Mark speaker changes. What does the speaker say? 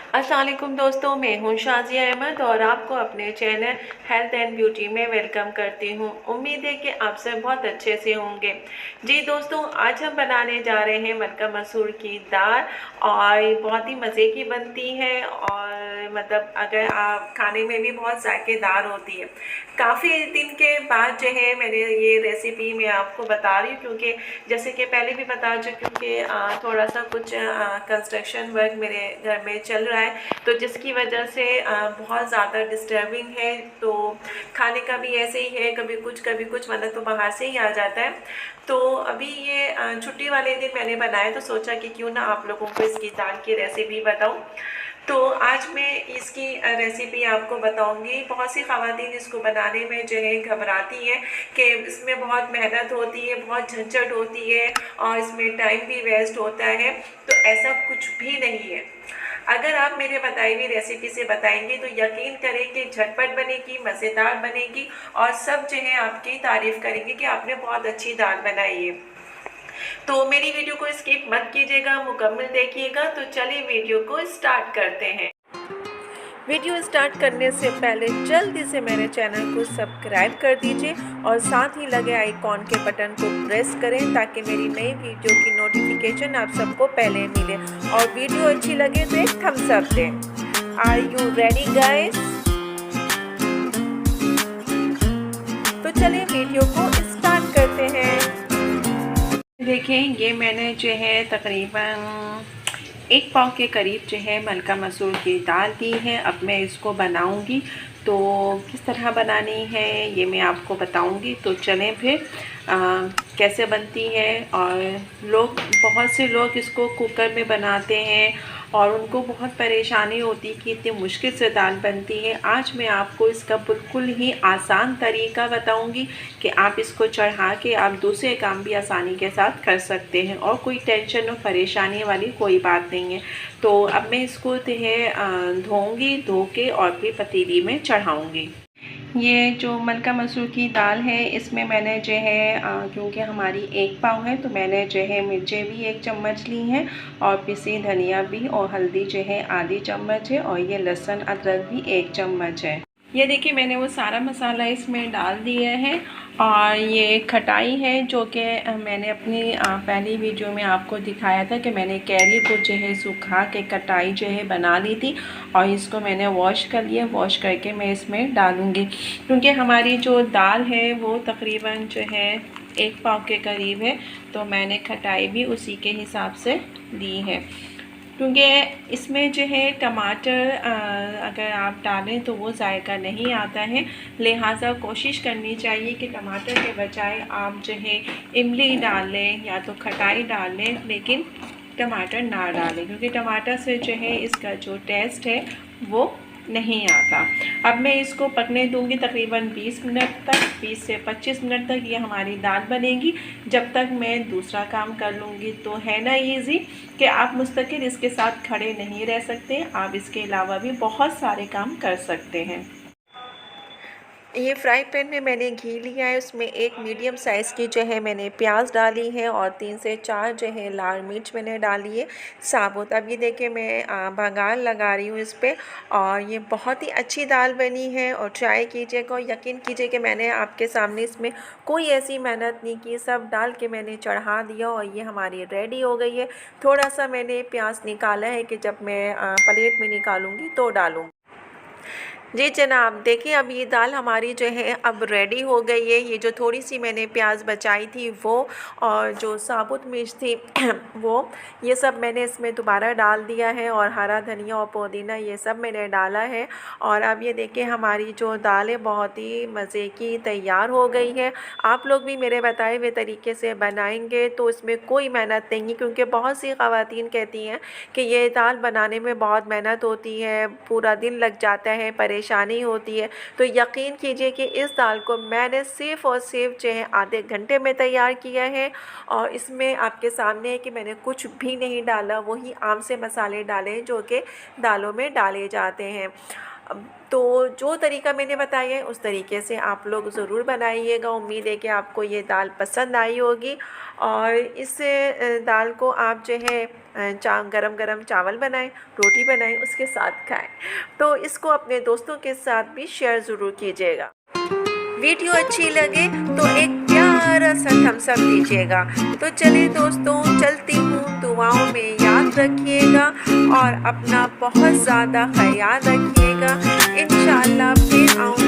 Speaker 1: अस्सलाम वालेकुम दोस्तों, मैं हूं शाजिया अहमद और आपको अपने चैनल हेल्थ एंड ब्यूटी में वेलकम करती हूं। उम्मीद है कि आप सब बहुत अच्छे से होंगे। जी दोस्तों, आज हम बनाने जा रहे हैं मक्का मसूर की दाल और ये बहुत ही मज़े की बनती है और मतलब अगर आप खाने में भी बहुत जायकेदार होती है। काफ़ी दिन के बाद जो है मैंने ये रेसिपी मैं आपको बता रही हूँ, क्योंकि जैसे कि पहले भी बता चुकी हूँ कि थोड़ा सा कुछ कंस्ट्रक्शन वर्क मेरे घर में चल रहा है, तो जिसकी वजह से बहुत ज़्यादा डिस्टर्बिंग है। तो खाने का भी ऐसे ही है, कभी कुछ वरना तो बाहर से ही आ जाता है। तो अभी ये छुट्टी वाले दिन मैंने बनाया, तो सोचा कि क्यों ना आप लोगों को इसकी दाल की रेसिपी बताऊँ। तो आज मैं इसकी रेसिपी आपको बताऊंगी। बहुत सी ख़वातीन इसको बनाने में जो है घबराती हैं कि इसमें बहुत मेहनत होती है, बहुत झंझट होती है और इसमें टाइम भी वेस्ट होता है। तो ऐसा कुछ भी नहीं है। अगर आप मेरे बताई हुई रेसिपी से बताएंगे तो यकीन करें कि झटपट बनेगी, मज़ेदार बनेगी और सब जो है आपकी तारीफ़ करेंगे कि आपने बहुत अच्छी दाल बनाई है। तो मेरी वीडियो को स्किप मत कीजिएगा, मुकम्मल देखिएगा। तो चलिए वीडियो को स्टार्ट करते हैं। वीडियो स्टार्ट करने से पहले जल्दी से मेरे चैनल को सब्सक्राइब कर दीजिए और साथ ही लगे आइकॉन के बटन को प्रेस करें ताकि मेरी नई वीडियो की नोटिफिकेशन आप सबको पहले मिले। और वीडियो अच्छी लगे तो एक थम्स अप दें। Are you ready guys? तो चलिए वीडियो को स्टार्ट करते हैं। देखिए, ये मैंने जो है तकरीबन 1 पाव के करीब जो है मलका मसूर की दाल ली है। अब मैं इसको बनाऊंगी, तो किस तरह बनानी है ये मैं आपको बताऊंगी। तो चलें फिर कैसे बनती है। और बहुत से लोग इसको कुकर में बनाते हैं और उनको बहुत परेशानी होती कि इतनी मुश्किल से दाल बनती है। आज मैं आपको इसका बिल्कुल ही आसान तरीका बताऊंगी कि आप इसको चढ़ा के आप दूसरे काम भी आसानी के साथ कर सकते हैं और कोई टेंशन और परेशानी वाली कोई बात नहीं है। तो अब मैं इसको जो है धोऊंगी, धो के और फिर पतीली में चढ़ाऊंगी। ये जो मलका मसूर की दाल है, इसमें मैंने जो है क्योंकि हमारी 1 पाव है तो मैंने जो है मिर्चें भी 1 चम्मच ली हैं और पिसी धनिया भी, और हल्दी जो है आधी चम्मच है, और ये लहसुन अदरक भी 1 चम्मच है। ये देखिए, मैंने वो सारा मसाला इसमें डाल दिया है। और ये खटाई है जो कि मैंने अपनी पहली वीडियो में आपको दिखाया था कि मैंने कैरी को जो है सुखा के खटाई जो है बना ली थी और इसको मैंने वॉश कर लिया। वॉश करके मैं इसमें डालूँगी, क्योंकि हमारी जो दाल है वो तकरीबन जो है 1 पाव के करीब है, तो मैंने खटाई भी उसी के हिसाब से ली है। क्योंकि इसमें जो है टमाटर अगर आप डालें तो वो जायका नहीं आता है, लिहाजा कोशिश करनी चाहिए कि टमाटर के बजाय आप जो है इमली डाल लें या तो खटाई डाल लें, लेकिन टमाटर ना डालें, क्योंकि टमाटर से जो है इसका जो टेस्ट है वो नहीं आता। अब मैं इसको पकने दूंगी तकरीबन 20 मिनट तक, 20 से 25 मिनट तक ये हमारी दाल बनेगी, जब तक मैं दूसरा काम कर लूँगी। तो है ना ईज़ी कि आप मुस्तकिल इसके साथ खड़े नहीं रह सकते, आप इसके अलावा भी बहुत सारे काम कर सकते हैं। ये फ्राई पैन में मैंने घी लिया है, उसमें 1 मीडियम साइज़ की जो है मैंने प्याज डाली है और 3 से 4 जो है लाल मिर्च मैंने डाली है साबुत। अब ये देखिए, मैं बघार लगा रही हूँ इस पर, और ये बहुत ही अच्छी दाल बनी है। और ट्राई कीजिएगा और यकीन कीजिए कि मैंने आपके सामने इसमें कोई ऐसी मेहनत नहीं की, सब डाल के मैंने चढ़ा दिया और ये हमारी रेडी हो गई है। थोड़ा सा मैंने प्याज निकाला है कि जब मैं प्लेट में निकालूँगी तो डालूँगी। जी जनाब, देखिए अब ये दाल हमारी जो है अब रेडी हो गई है। ये जो थोड़ी सी मैंने प्याज बचाई थी वो, और जो साबुत मिर्च थी वो, ये सब मैंने इसमें दोबारा डाल दिया है, और हरा धनिया और पुदीना ये सब मैंने डाला है। और अब ये देखिए हमारी जो दाल है बहुत ही मज़े की तैयार हो गई है। आप लोग भी मेरे बताए हुए तरीके से बनाएंगे तो इसमें कोई मेहनत नहीं, क्योंकि बहुत सी ख़वातीन कहती हैं कि ये दाल बनाने में बहुत मेहनत होती है, पूरा दिन लग जाता है, परेशानी होती है। तो यकीन कीजिए कि इस दाल को मैंने सिर्फ़ और सिर्फ जो है आधे घंटे में तैयार किया है। और इसमें आपके सामने है कि मैंने कुछ भी नहीं डाला, वही आम से मसाले डाले जो कि दालों में डाले जाते हैं। तो जो तरीका मैंने बताया है उस तरीके से आप लोग ज़रूर बनाइएगा। उम्मीद है कि आपको ये दाल पसंद आई होगी। और इस दाल को आप जो है गरम गरम चावल बनाएं, रोटी बनाएं, उसके साथ खाएं। तो इसको अपने दोस्तों के साथ भी शेयर ज़रूर कीजिएगा। वीडियो अच्छी लगे तो एक प्यारा सा थम्स अप दीजिएगा। तो चलिए दोस्तों, चलती हूँ, दुआओं में याद रखिएगा और अपना बहुत ज़्यादा ख्याल रखिएगा। इंशाअल्लाह फिर आऊँ